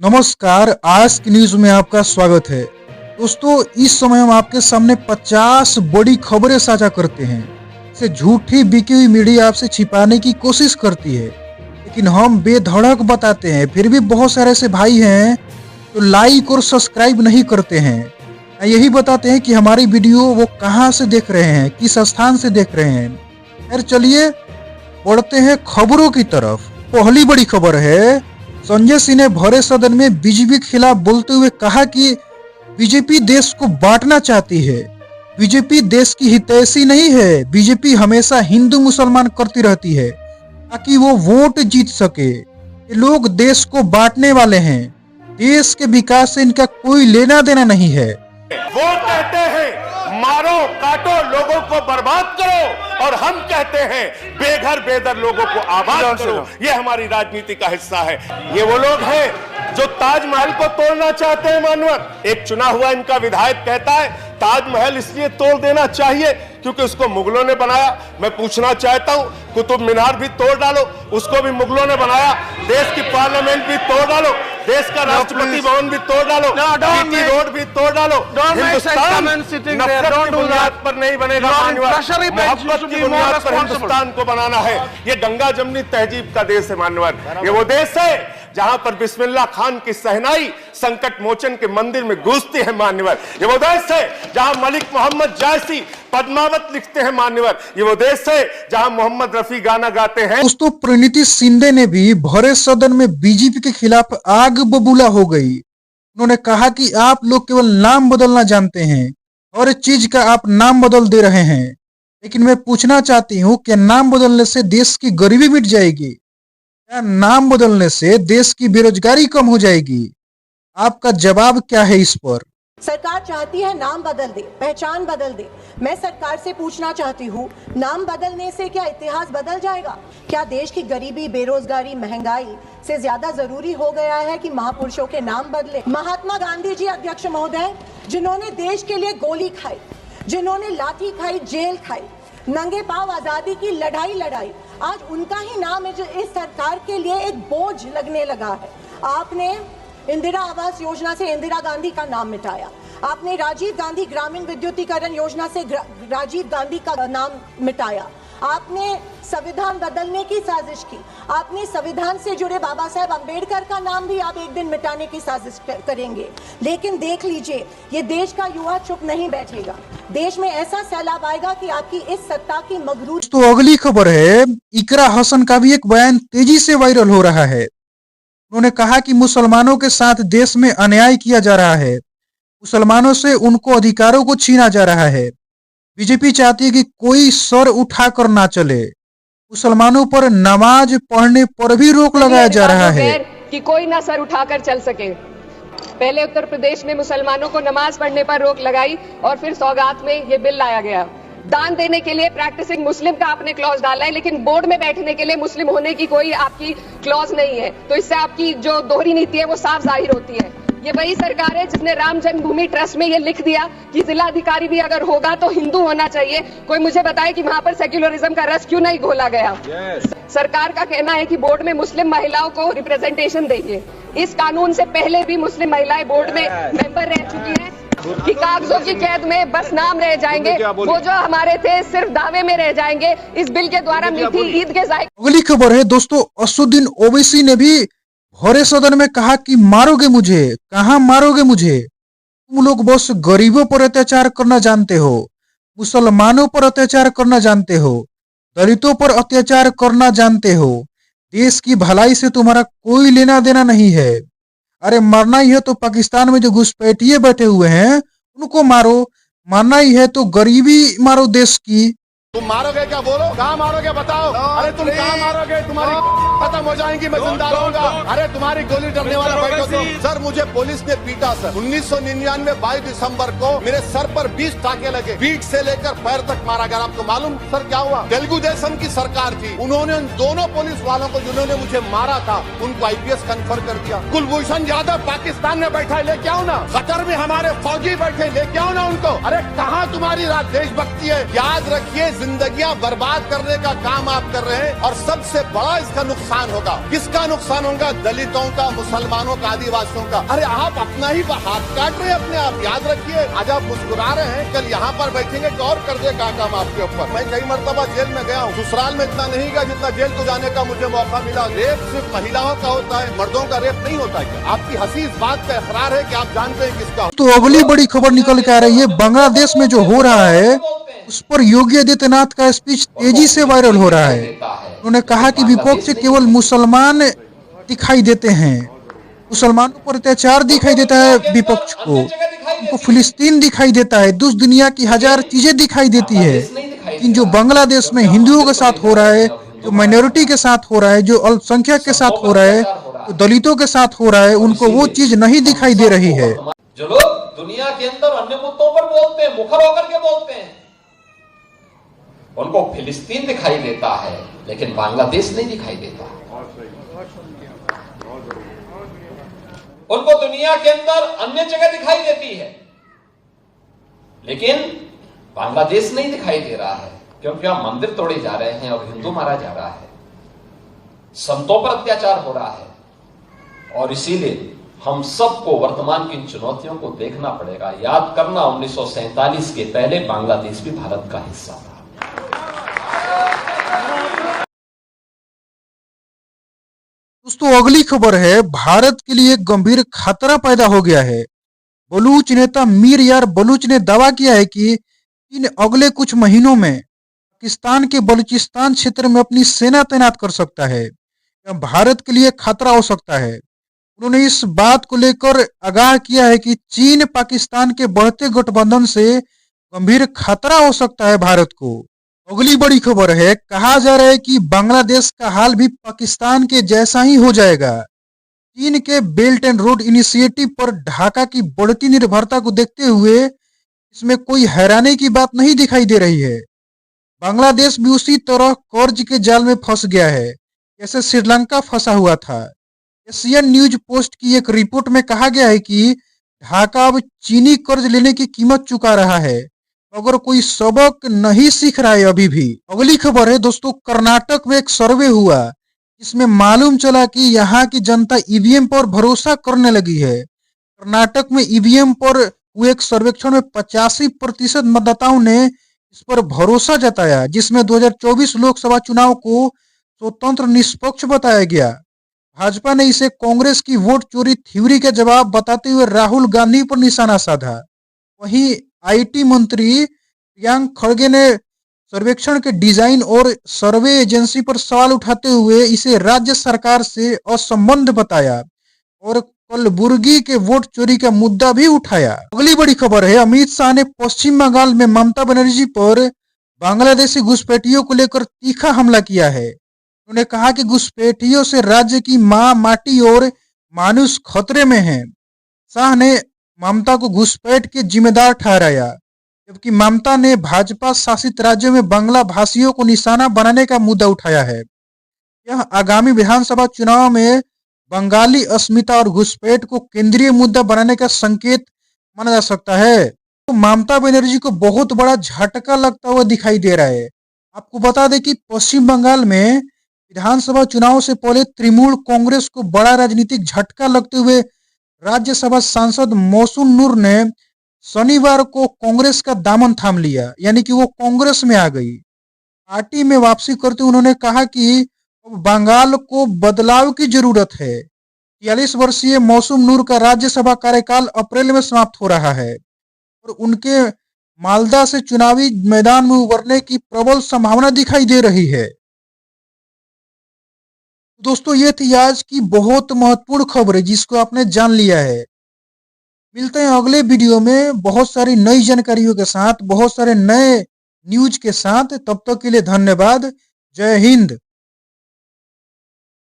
नमस्कार, आज की न्यूज में आपका स्वागत है। दोस्तों, इस समय हम आपके सामने 50 बड़ी खबरें साझा करते हैं। इसे झूठी बिकी हुई मीडिया आपसे छिपाने की कोशिश करती है, लेकिन हम बेधड़क बताते हैं। फिर भी बहुत सारे ऐसे भाई हैं जो लाइक और सब्सक्राइब नहीं करते हैं। यही बताते हैं कि हमारी वीडियो वो कहाँ से देख रहे हैं, किस स्थान से देख रहे हैं। खैर चलिए बढ़ते हैं खबरों की तरफ। पहली बड़ी खबर है, संजय सिंह ने भरे सदन में बीजेपी के खिलाफ बोलते हुए कहा कि बीजेपी देश को बांटना चाहती है। बीजेपी देश की हितैषी नहीं है। बीजेपी हमेशा हिंदू मुसलमान करती रहती है ताकि वो वोट जीत सके। ये लोग देश को बांटने वाले हैं। देश के विकास से इनका कोई लेना देना नहीं है। वो कहते हैं मारो काटो लोगों को बर्बाद करो, और हम कहते हैं बेघर बेदर लोगों को आबाद करो। ये हमारी राजनीति का हिस्सा है। ये वो लोग हैं जो ताजमहल को तोड़ना चाहते हैं। मानवर एक चुना हुआ इनका विधायक कहता है ताजमहल इसलिए तोड़ देना चाहिए क्योंकि उसको मुगलों ने बनाया। मैं पूछना चाहता हूं, कुतुब मीनार भी तोड़ डालो, उसको भी मुगलों ने बनाया। देश की पार्लियामेंट भी तोड़ डालो, देश का राष्ट्रपति भवन भी तोड़ डालो, जीटी रोड भी तोड़ डालो। हिंदुस्तान नफरत की बुनियाद पर नहीं बनेगा। मोहब्बत की बुनियाद पर हिंदुस्तान को बनाना है। ये गंगा जमनी तहजीब का देश है मानवर। ये वो देश है जहां पर बिस्मिल्लाह खान की सहनाई संकट मोचन के मंदिर में गूंजती है मान्यवर। ये वो देश है जहां मलिक मोहम्मद जायसी पद्मावत लिखते हैं मान्यवर। ये वो देश है जहां मोहम्मद रफी गाना गाते हैं। दोस्तों, प्रीनिति शिंदे ने भी भरे सदन में बीजेपी के खिलाफ आग बबूला हो गई। उन्होंने कहा कि आप लोग केवल नाम बदलना जानते हैं, हर चीज का आप नाम बदल दे रहे हैं। लेकिन मैं पूछना चाहती हूँ कि नाम बदलने से देश की गरीबी मिट जाएगी? क्या नाम बदलने से देश की बेरोजगारी कम हो जाएगी? आपका जवाब क्या है इस पर? सरकार चाहती है नाम बदल दे, पहचान बदल दे। मैं सरकार से पूछना चाहती हूँ, नाम बदलने से क्या इतिहास बदल जाएगा? क्या देश की गरीबी, बेरोजगारी, महंगाई से ज्यादा जरूरी हो गया है कि महापुरुषों के नाम बदले? महात्मा गांधी जी अध्यक्ष महोदय, जिन्होंने देश के लिए गोली खाई, जिन्होंने लाठी खाई, जेल खाई, नंगे पांव आजादी की लड़ाई लड़ाई, आज उनका ही नाम इस सरकार के लिए एक बोझ लगने लगा है। आपने इंदिरा आवास योजना से इंदिरा गांधी का नाम मिटाया। आपने राजीव गांधी ग्रामीण विद्युतीकरण योजना से राजीव गांधी का नाम मिटाया। आपने संविधान बदलने की साजिश की। आपने संविधान से जुड़े बाबा साहेब अंबेडकर का नाम भी आप एक दिन मिटाने की साजिश करेंगे। लेकिन देख लीजिए, ये देश का युवा चुप नहीं बैठेगा। देश में ऐसा सैलाब आएगा कि आपकी इस सत्ता की मगरूर। तो अगली खबर है, इकरा हसन का भी एक बयान तेजी से वायरल हो रहा है। उन्होंने कहा कि मुसलमानों के साथ देश में अन्याय किया जा रहा है, मुसलमानों से उनको अधिकारों को छीना जा रहा है। बीजेपी चाहती है कि कोई सर उठाकर ना चले। मुसलमानों पर नमाज पढ़ने पर भी रोक लगाया जा रहा है कि कोई ना सर उठाकर चल सके। पहले उत्तर प्रदेश में मुसलमानों को नमाज पढ़ने पर रोक लगाई और फिर सौगात में ये बिल लाया गया। दान देने के लिए प्रैक्टिसिंग मुस्लिम का आपने क्लॉज डाला है, लेकिन बोर्ड में बैठने के लिए मुस्लिम होने की कोई आपकी क्लॉज नहीं है। तो इससे आपकी जो दोहरी नीति है वो साफ जाहिर होती है। ये वही सरकार है जिसने राम जन्मभूमि ट्रस्ट में ये लिख दिया कि जिला अधिकारी भी अगर होगा तो हिंदू होना चाहिए। कोई मुझे बताए कि वहां पर सेक्युलरिज्म का रस क्यों नहीं घोला गया? सरकार का कहना है कि बोर्ड में मुस्लिम महिलाओं को रिप्रेजेंटेशन देंगे। इस कानून से पहले भी मुस्लिम महिलाएं बोर्ड में मेंबर रह चुकी हैं कि कागजों की कैद में बस नाम रह जाएंगे, वो जो हमारे थे सिर्फ दावे में रह जाएंगे। इस बिल के द्वारा मीठी ईद के जायके। अगली खबर है दोस्तों, असुद्दीन ओवैसी ने भी भरे सदन में कहा कि मारोगे मुझे, कहां मारोगे मुझे? तुम लोग बस गरीबों पर अत्याचार करना जानते हो, मुसलमानों पर अत्याचार करना जानते हो, दलितों पर अत्याचार करना जानते हो। देश की भलाई से तुम्हारा कोई लेना देना नहीं है। अरे मरना ही है तो पाकिस्तान में जो घुसपैठिए बैठे हुए हैं उनको मारो। मारना ही है तो गरीबी मारो देश की। तुम मारोगे क्या? बोलो, कहाँ मारोगे बताओ? अरे तुम कहाँ मारोगे? तुम्हारी खत्म हो जाएंगी, मैं जिंदा रहूंगा। अरे तुम्हारी गोली डरने वाला बैठो तो सर मुझे पुलिस ने पीटा सर। 1999 22 दिसंबर को मेरे सर पर 20 टाके लगे, पीठ से लेकर पैर तक मारा गया। आपको मालूम सर क्या हुआ? तेलुगु देशम की सरकार थी, उन्होंने उन दोनों पुलिस वालों को जिन्होंने मुझे मारा था उनको IPS कन्फर्म कर दिया। कुलभूषण यादव पाकिस्तान में बैठा है, लेके आओ ना। कतर में हमारे फौजी बैठे, लेके आओ ना उनको। अरे कहाँ तुम्हारी देशभक्ति है? याद रखिए, जिंदगियां बर्बाद करने का काम आप कर रहे हैं और सबसे बड़ा इसका नुकसान होगा। किसका नुकसान होगा? दलितों का, मुसलमानों का, आदिवासियों का। अरे आप अपना ही हाथ काट रहे हैं अपने आप। याद रखिए, आज आप मुस्कुरा रहे हैं, कल यहाँ पर बैठेंगे तो और कर देगा काम आपके ऊपर। मैं कई मरतबा जेल में गया हूँ, ससुराल में इतना नहीं गया जितना जेल को जाने का मुझे मौका मिला। रेप सिर्फ महिलाओं का होता है, मर्दों का रेप नहीं होता है। आपकी हंसी इस बात का इकरार है कि आप जानते हैं किसका। तो अगली बड़ी खबर निकल के आ रही है, बांग्लादेश में जो हो रहा है उस पर योगी आदित्यनाथ का स्पीच तेजी से वायरल हो रहा है। उन्होंने कहा कि विपक्ष केवल मुसलमान दिखाई देते हैं, मुसलमानों पर अत्याचार दिखाई देता है विपक्ष को, उनको फिलिस्तीन दिखाई देता है, दूसरी दुनिया की हजार चीजें दिखाई देती है। लेकिन जो बांग्लादेश में हिंदुओं के साथ हो रहा है, जो माइनॉरिटी के साथ हो रहा है, जो अल्पसंख्यक के साथ हो रहा है, जो दलितों के साथ हो रहा है, उनको वो चीज नहीं दिखाई दे रही है। जो लोग दुनिया के अंदर अन्य मुद्दों पर बोलते हैं, मुखर होकर के बोलते हैं, उनको फिलिस्तीन दिखाई देता है लेकिन बांग्लादेश नहीं दिखाई देता। उनको दुनिया के अंदर अन्य जगह दिखाई देती है लेकिन बांग्लादेश नहीं दिखाई दे रहा है, क्योंकि वहां मंदिर तोड़े जा रहे हैं और हिंदू मारा जा रहा है, संतों पर अत्याचार हो रहा है। और इसीलिए हम सबको वर्तमान की इन चुनौतियों को देखना पड़ेगा। याद करना, 1947 के पहले बांग्लादेश भी भारत का हिस्सा था। दोस्तों अगली खबर है, भारत के लिए एक गंभीर खतरा पैदा हो गया है। बलूच नेता मीर यार बलूच ने दावा किया है कि इन अगले कुछ महीनों में पाकिस्तान के बलूचिस्तान क्षेत्र में अपनी सेना तैनात कर सकता है। यह भारत के लिए खतरा हो सकता है। उन्होंने इस बात को लेकर आगाह किया है कि चीन पाकिस्तान के बढ़ते गठबंधन से गंभीर खतरा हो सकता है भारत को। अगली बड़ी खबर है, कहा जा रहा है कि बांग्लादेश का हाल भी पाकिस्तान के जैसा ही हो जाएगा। चीन के बेल्ट एंड रोड इनिशिएटिव पर ढाका की बढ़ती निर्भरता को देखते हुए इसमें कोई हैरानी की बात नहीं दिखाई दे रही है। बांग्लादेश भी उसी तरह कर्ज के जाल में फंस गया है जैसे श्रीलंका फंसा हुआ था। एशियन न्यूज पोस्ट की एक रिपोर्ट में कहा गया है कि ढाका अब चीनी कर्ज लेने की कीमत चुका रहा है, अगर कोई सबक नहीं सीख रहा है अभी भी। अगली खबर है दोस्तों, कर्नाटक में एक सर्वे हुआ जिसमें मालूम चला कि यहाँ की जनता ईवीएम पर भरोसा करने लगी है। कर्नाटक में ईवीएम पर हुए एक सर्वेक्षण में 85% मतदाताओं ने इस पर भरोसा जताया, जिसमें 2024 लोकसभा चुनाव को स्वतंत्र निष्पक्ष बताया गया। भाजपा ने इसे कांग्रेस की वोट चोरी थ्योरी का जवाब बताते हुए राहुल गांधी पर निशाना साधा। वहीं आईटी मंत्री प्रियंक खड़गे ने सर्वेक्षण के डिजाइन और सर्वे एजेंसी पर सवाल उठाते हुए इसे राज्य सरकार से असंबद्ध बताया और कलबुर्गी के वोट चोरी का मुद्दा भी उठाया। अगली बड़ी खबर है, अमित शाह ने पश्चिम बंगाल में ममता बनर्जी पर बांग्लादेशी घुसपैठियों को लेकर तीखा हमला किया है। उन्होंने कहा कि घुसपैठियों से राज्य की मां, माटी और मानुष खतरे में है। शाह ने ममता को घुसपैठ के जिम्मेदार ठहराया, जबकि ममता ने भाजपा शासित राज्यों में बांग्ला भाषियों को निशाना बनाने का मुद्दा उठाया है। यह आगामी विधानसभा चुनाव में बंगाली अस्मिता और घुसपैठ को केंद्रीय मुद्दा बनाने का संकेत माना जा सकता है। तो ममता बनर्जी को बहुत बड़ा झटका लगता हुआ दिखाई दे रहा है। आपको बता दें कि पश्चिम बंगाल में विधानसभा चुनाव से पहले तृणमूल कांग्रेस को बड़ा राजनीतिक झटका लगते हुए राज्यसभा सांसद मौसूम नूर ने शनिवार को कांग्रेस का दामन थाम लिया, यानी कि वो कांग्रेस में आ गई। पार्टी में वापसी करते उन्होंने कहा कि अब बंगाल को बदलाव की जरूरत है। 43 वर्षीय मौसूम नूर का राज्यसभा कार्यकाल अप्रैल में समाप्त हो रहा है और उनके मालदा से चुनावी मैदान में उभरने की प्रबल संभावना दिखाई दे रही है। दोस्तों ये थी आज की बहुत महत्वपूर्ण खबर जिसको आपने जान लिया है। मिलते हैं अगले वीडियो में बहुत सारी नई जानकारियों के साथ, बहुत सारे नए न्यूज के साथ। तब तक के लिए धन्यवाद। जय हिंद।